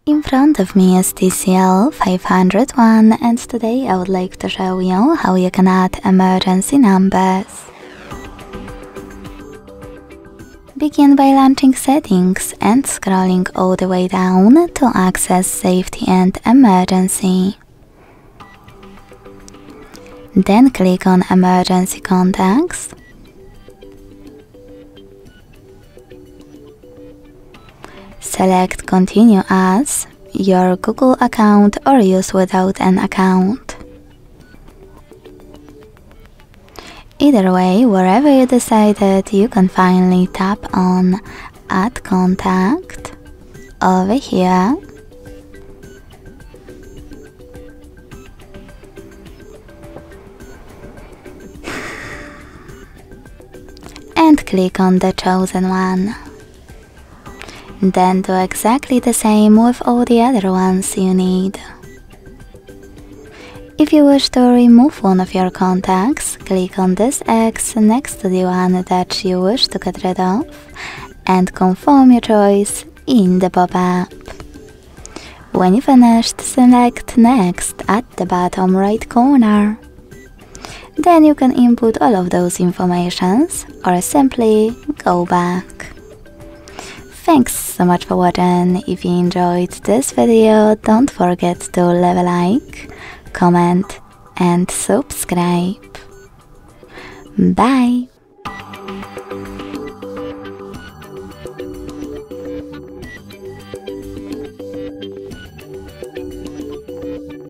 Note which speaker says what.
Speaker 1: In front of me is TCL 501 and today I would like to show you how you can add emergency numbers. Begin by launching settings and scrolling all the way down to access safety and emergency. Then click on emergency contacts. Select continue as, your Google account or use without an account. Either way, wherever you decided, you can finally tap on add contact over here. And click on the chosen one. Then do exactly the same with all the other ones you need. If you wish to remove one of your contacts, click on this X next to the one that you wish to get rid of and confirm your choice in the pop-up. When you finished, select Next at the bottom right corner. Then you can input all of those informations or simply go back. Thanks so much for watching. If you enjoyed this video, don't forget to leave a like, comment and subscribe. Bye!